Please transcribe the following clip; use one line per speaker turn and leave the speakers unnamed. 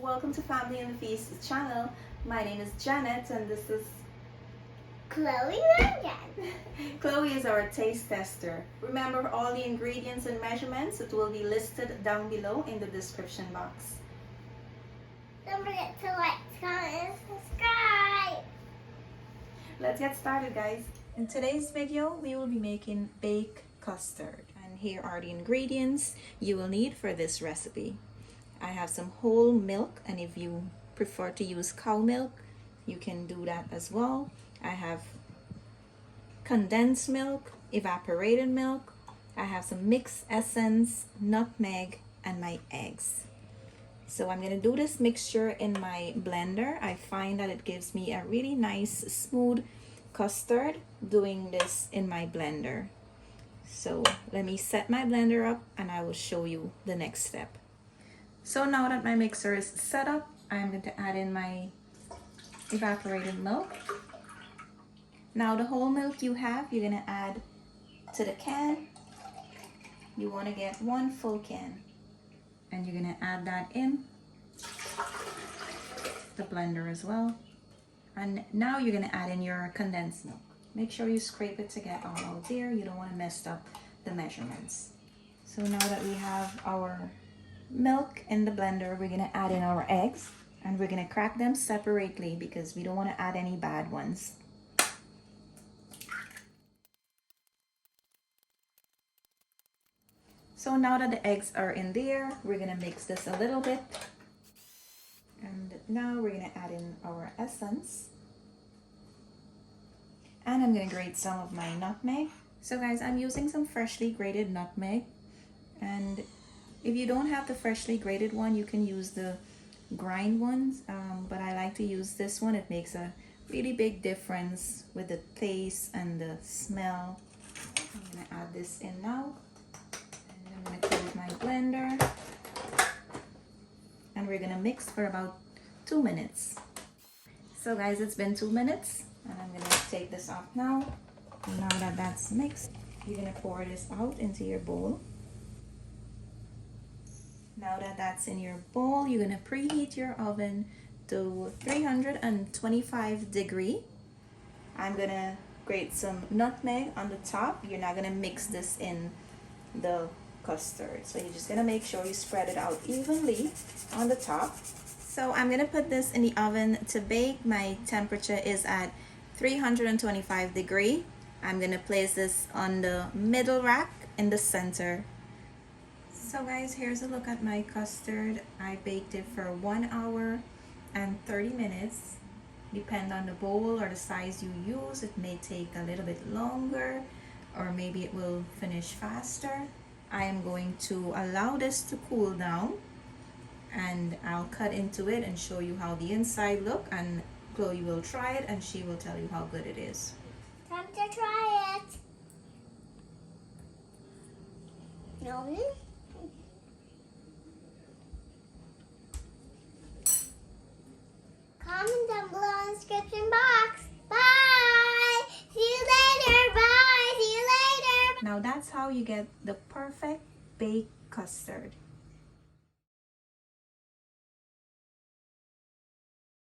Welcome to Family and the Feast channel. My name is Janet and this is
Chloe Rangan.
Chloe is our taste tester. Remember all the ingredients and measurements, it will be listed down below in the description box.
Don't forget to like, comment, and subscribe.
Let's get started, guys. In today's video, we will be making baked custard. And here are the ingredients you will need for this recipe. I have some whole milk, and if you prefer to use cow milk, you can do that as well. I have condensed milk, evaporated milk. I have some mixed essence, nutmeg, and my eggs. So I'm going to do this mixture in my blender. I find that it gives me a really nice smooth custard doing this in my blender. So let me set my blender up and I will show you the next step. So now that my mixer is set up, I'm going to add in my evaporated milk. Now the whole milk you have, you're going to add to the can. You want to get 1 full can. And you're going to add that in the blender as well. And now you're going to add in your condensed milk. Make sure you scrape it to get all out there. You don't want to mess up the measurements. So now that we have our milk in the blender, we're going to add in our eggs. And we're going to crack them separately because we don't want to add any bad ones. So now that the eggs are in there, we're going to mix this a little bit. And now we're going to add in our essence. And I'm going to grate some of my nutmeg. So guys, I'm using some freshly grated nutmeg. And if you don't have the freshly grated one, you can use the grind ones. But I like to use this one. It makes a really big difference with the taste and the smell. I'm going to add this in now. I'm going to close my blender and we're going to mix for about 2 minutes. So guys, it's been 2 minutes and I'm going to take this off now. Now that that's mixed, you're going to pour this out into your bowl. Now that that's in your bowl, you're going to preheat your oven to 325 degrees. I'm going to grate some nutmeg on the top. You're not going to mix this in the custard, so you're just gonna make sure you spread it out evenly on the top. So I'm gonna put this in the oven to bake. My temperature is at 325 degrees. I'm gonna place this on the middle rack in the center. So guys, here's a look at my custard. I baked it for 1 hour and 30 minutes. Depend on the bowl or the size you use, it may take a little bit longer or maybe it will finish faster. I am going to allow this to cool down and I'll cut into it and show you how the inside look, and Chloe will try it and she will tell you how good it is.
Time to try it. No. Comment down below in the description box. Bye. See you later. Bye. See you later.
Now that's how you get the perfect baked custard.